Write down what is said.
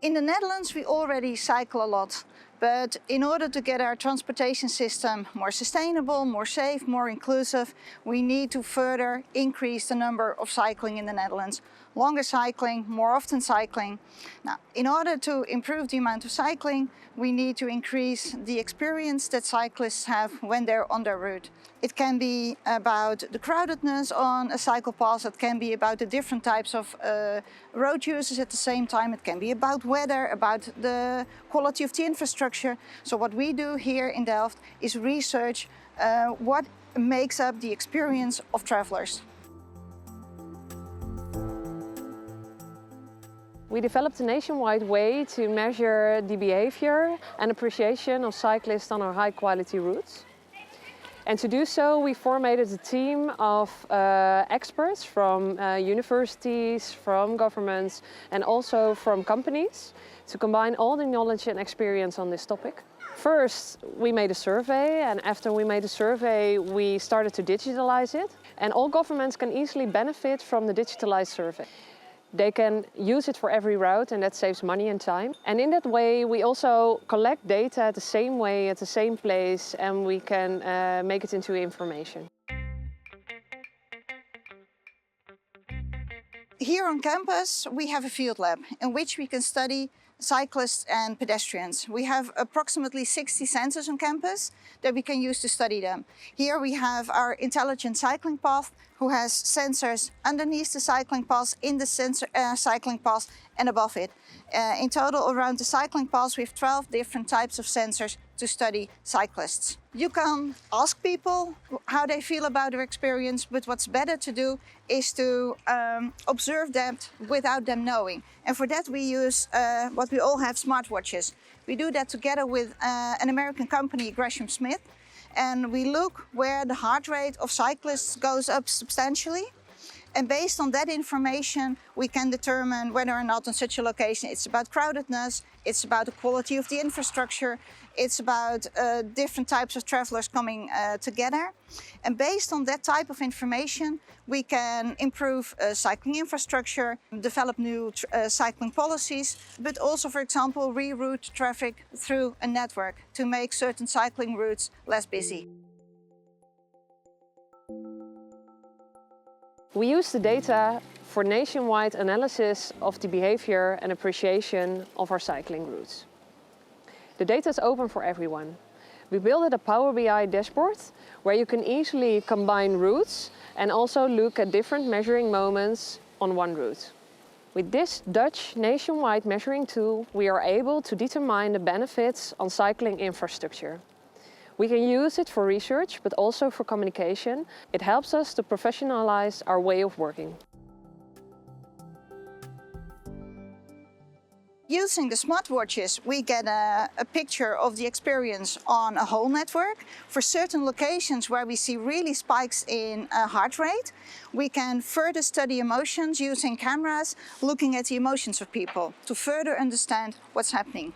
In the Netherlands, we already cycle a lot, but in order to get our transportation system more sustainable, more safe, more inclusive, we need to further increase the number of cycling in the Netherlands. Longer cycling, more often cycling. Now, in order to improve the amount of cycling, we need to increase the experience that cyclists have when they're on their route. It can be about the crowdedness on a cycle path, it can be about the different types of road users at the same time, it can be about weather, about the quality of the infrastructure. So what we do here in Delft is research what makes up the experience of travelers. We developed a nationwide way to measure the behavior and appreciation of cyclists on our high-quality routes. And to do so, we formated a team of experts from universities, from governments, and also from companies to combine all the knowledge and experience on this topic. First, we made a survey, and after we made a survey, we started to digitalize it. And all governments can easily benefit from the digitalized survey. They can use it for every route, and that saves money and time. And in that way, we also collect data the same way, at the same place, and we can make it into information. Here on campus, we have a field lab in which we can study cyclists and pedestrians. We have approximately 60 sensors on campus that we can use to study them. Here we have our intelligent cycling path, who has sensors underneath the cycling path, in the cycling path and above it. In total, around the cycling path, we have 12 different types of sensors to study cyclists. You can ask people how they feel about their experience, but what's better to do is to observe that without them knowing. And for that we use what we all have, smartwatches. We do that together with an American company, Gresham Smith, and we look where the heart rate of cyclists goes up substantially. And based on that information, we can determine whether or not on such a location it's about crowdedness, it's about the quality of the infrastructure, it's about different types of travelers coming together. And based on that type of information, we can improve cycling infrastructure, develop new cycling policies, but also, for example, reroute traffic through a network to make certain cycling routes less busy. We use the data for nationwide analysis of the behavior and appreciation of our cycling routes. The data is open for everyone. We built a Power BI dashboard where you can easily combine routes and also look at different measuring moments on one route. With this Dutch nationwide measuring tool, we are able to determine the benefits on cycling infrastructure. We can use it for research, but also for communication. It helps us to professionalize our way of working. Using the smartwatches, we get a picture of the experience on a whole network. For certain locations where we see really spikes in heart rate, we can further study emotions using cameras, looking at the emotions of people to further understand what's happening.